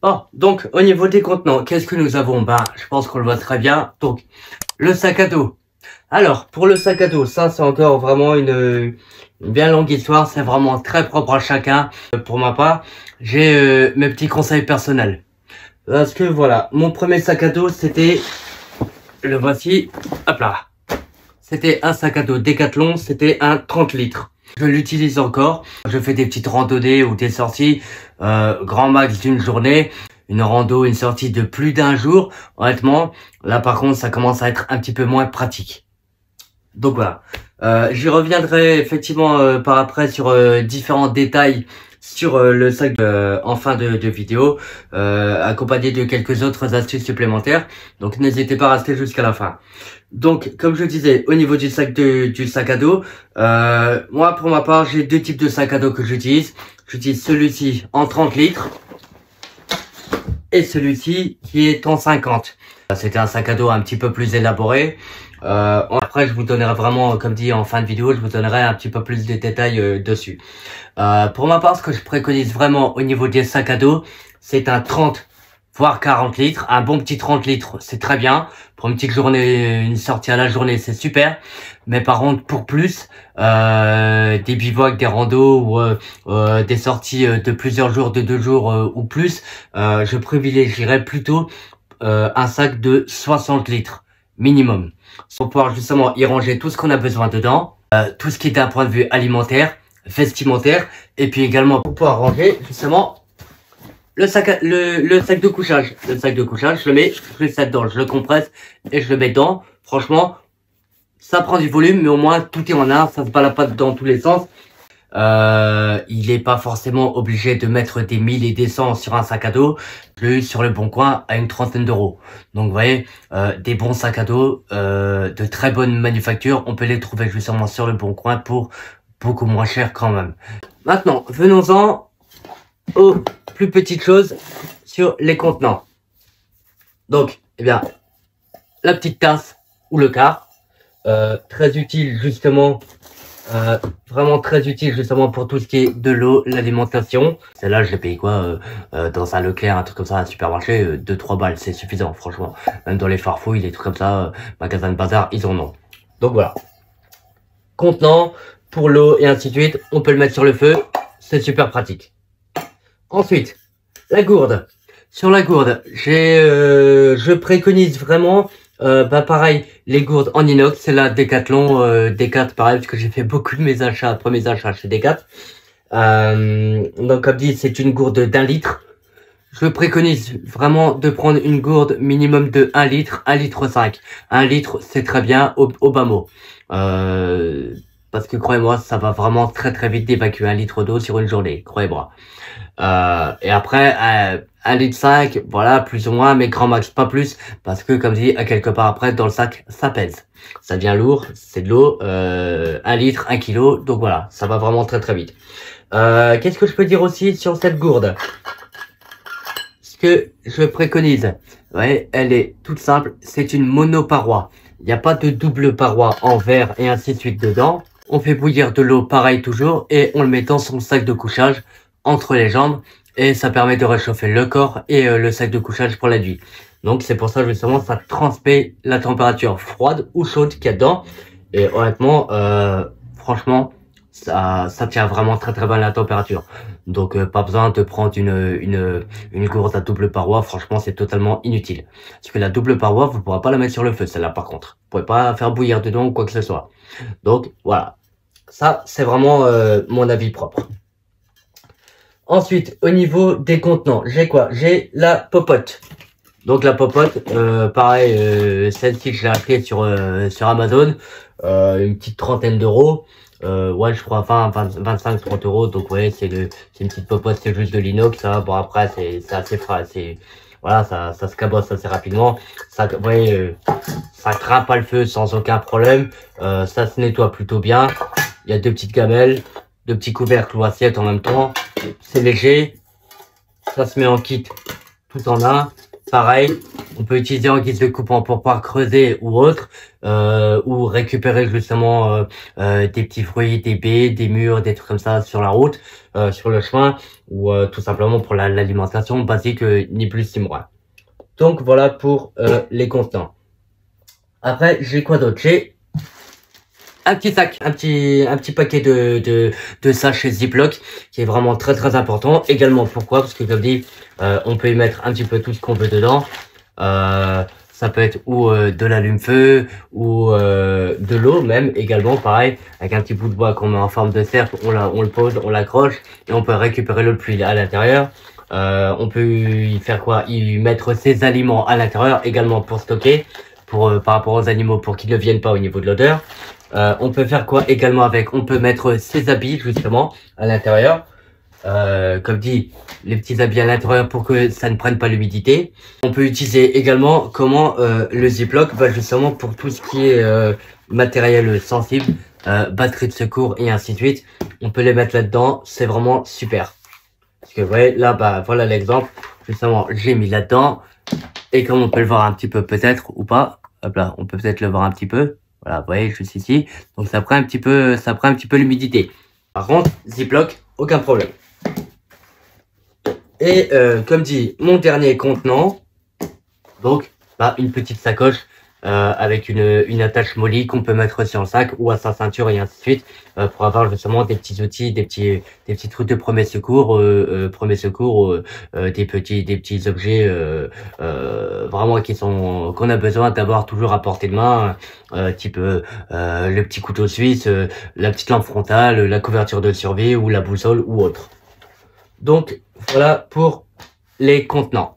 Bon, donc au niveau des contenants, qu'est-ce que nous avons? Ben, je pense qu'on le voit très bien. Donc, le sac à dos. Alors, pour le sac à dos, ça c'est encore vraiment une bien longue histoire. C'est vraiment très propre à chacun. Pour ma part, j'ai mes petits conseils personnels. Parce que voilà, mon premier sac à dos, c'était le voici. Hop là. C'était un sac à dos Decathlon, c'était un 30 litres. Je l'utilise encore. Je fais des petites randonnées ou des sorties, grand max d'une journée. Une rando, une sortie de plus d'un jour. Honnêtement, là par contre, ça commence à être un petit peu moins pratique. Donc voilà. J'y reviendrai effectivement par après sur différents détails sur le sac en fin de vidéo, accompagné de quelques autres astuces supplémentaires. Donc n'hésitez pas à rester jusqu'à la fin. Donc comme je disais, au niveau du sac à dos, moi pour ma part j'ai deux types de sacs à dos que j'utilise. J'utilise celui-ci en 30 litres et celui-ci qui est en 50. C'était un sac à dos un petit peu plus élaboré. Après, je vous donnerai vraiment, comme dit en fin de vidéo, je vous donnerai un petit peu plus de détails dessus. Pour ma part, ce que je préconise vraiment au niveau des sacs à dos, c'est un 30 voire 40 litres. Un bon petit 30 litres, c'est très bien. Pour une petite journée, une sortie à la journée, c'est super. Mais par contre, pour plus, des bivouacs, des randos ou des sorties de plusieurs jours, de 2 jours ou plus, je privilégierais plutôt un sac de 60 litres minimum. Pour pouvoir justement y ranger tout ce qu'on a besoin dedans, tout ce qui est d'un point de vue alimentaire, vestimentaire, et puis également pour pouvoir ranger justement le sac de couchage. Le sac de couchage, je le mets, je le dedans, je le compresse et je le mets dedans. Franchement, ça prend du volume, mais au moins tout est en un, ça se balade pas dans tous les sens. Il n'est pas forcément obligé de mettre des 1000 et des 100 sur un sac à dos. Je l'ai eu sur le Bon Coin à une trentaine d'euros. Donc vous voyez, des bons sacs à dos de très bonne manufacture, on peut les trouver justement sur le Bon Coin pour beaucoup moins cher quand même. Maintenant, venons-en aux plus petites choses sur les contenants. Donc, eh bien, la petite tasse ou le quart, très utile justement. Vraiment très utile justement pour tout ce qui est de l'eau, l'alimentation. Celle-là, je l'ai payé quoi dans un Leclerc, un truc comme ça, un supermarché, 2-3 balles, c'est suffisant, franchement. Même dans les farfouilles, les trucs comme ça, magasins de bazar, ils en ont. Donc voilà. Contenant, pour l'eau et ainsi de suite, on peut le mettre sur le feu, c'est super pratique. Ensuite, la gourde. Sur la gourde, je préconise vraiment pareil, les gourdes en inox, c'est la Decathlon, Decat, pareil, parce que j'ai fait beaucoup de mes achats, premiers achats chez Decat. Donc comme dit, c'est une gourde d'1 litre. Je préconise vraiment de prendre une gourde minimum de 1 litre, 1 litre 5. 1 litre, c'est très bien, au bas mot. Parce que croyez-moi, ça va vraiment très très vite d'évacuer 1 litre d'eau sur une journée, croyez-moi. Et après, 1 litre 5, voilà, plus ou moins, mais grand max, pas plus, parce que, comme dit, à quelque part après, dans le sac, ça pèse. Ça devient lourd, c'est de l'eau, 1 litre, 1 kilo, donc voilà, ça va vraiment très très vite. Qu'est-ce que je peux dire aussi sur cette gourde? Ce que je préconise, ouais, elle est toute simple, c'est une monoparoi. Il n'y a pas de double paroi en verre et ainsi de suite dedans. On fait bouillir de l'eau pareil toujours et on le met dans son sac de couchage entre les jambes et ça permet de réchauffer le corps et le sac de couchage pour la nuit. Donc c'est pour ça justement ça transmet la température froide ou chaude qu'il y a dedans et honnêtement franchement ça tient vraiment très très bien la température. Donc pas besoin de prendre une gourde à double paroi, franchement c'est totalement inutile. Parce que la double paroi vous pourrez pas la mettre sur le feu celle-là par contre. Vous pouvez pas faire bouillir dedans ou quoi que ce soit. Donc voilà. Ça c'est vraiment mon avis propre. Ensuite, au niveau des contenants, j'ai quoi? J'ai la popote. Donc la popote, pareil, celle-ci que j'ai achetée sur Amazon, une petite trentaine d'euros. Ouais, je crois 25-30 euros. Donc ouais, c'est une petite popote, c'est juste de l'inox. Ça, bon après c'est assez frais, voilà, ça se cabosse assez rapidement. Ça, vous voyez, ça craint pas le feu sans aucun problème. Ça se nettoie plutôt bien. Il y a deux petites gamelles, deux petits couvercles ou assiettes en même temps. C'est léger, ça se met en kit tout en un pareil, on peut utiliser en guise de coupant pour pouvoir creuser ou autre, ou récupérer justement des petits fruits, des baies, des mûres, des trucs comme ça sur la route, sur le chemin, ou tout simplement pour l'alimentation basique, ni plus ni moins. Donc voilà pour les contenants. Après, j'ai quoi d'autre? J'ai un petit sac, un petit paquet de sachets Ziploc qui est vraiment très important. Également, pourquoi? Parce que comme dit, on peut y mettre un petit peu tout ce qu'on veut dedans. Ça peut être ou de l'allume-feu ou de l'eau même également, pareil, avec un petit bout de bois qu'on met en forme de cercle, on le pose, on l'accroche et on peut récupérer l'eau de pluie à l'intérieur. On peut y faire quoi? Y mettre ses aliments à l'intérieur également pour stocker, par rapport aux animaux pour qu'ils ne viennent pas au niveau de l'odeur. On peut faire quoi également avec? On peut mettre ses habits justement à l'intérieur. Comme dit, les petits habits à l'intérieur pour que ça ne prenne pas l'humidité. On peut utiliser également comment le Ziploc va justement pour tout ce qui est matériel sensible, batterie de secours et ainsi de suite. On peut les mettre là-dedans, c'est vraiment super. Parce que vous voyez, là, bah voilà l'exemple. Justement, j'ai mis là-dedans. Et comme on peut le voir un petit peu peut-être ou pas, hop là, on peut peut-être le voir un petit peu. Voilà, vous voyez, juste ici. Donc ça prend un petit peu l'humidité. Par contre, Ziploc, aucun problème. Et comme dit, mon dernier contenant, donc bah, une petite sacoche avec une attache molly qu'on peut mettre sur le sac ou à sa ceinture et ainsi de suite pour avoir justement des petits outils, des petits trucs de premier secours, des petits objets vraiment qu'on a besoin d'avoir toujours à portée de main, type le petit couteau suisse, la petite lampe frontale, la couverture de survie ou la boussole ou autre. Donc voilà pour les contenants.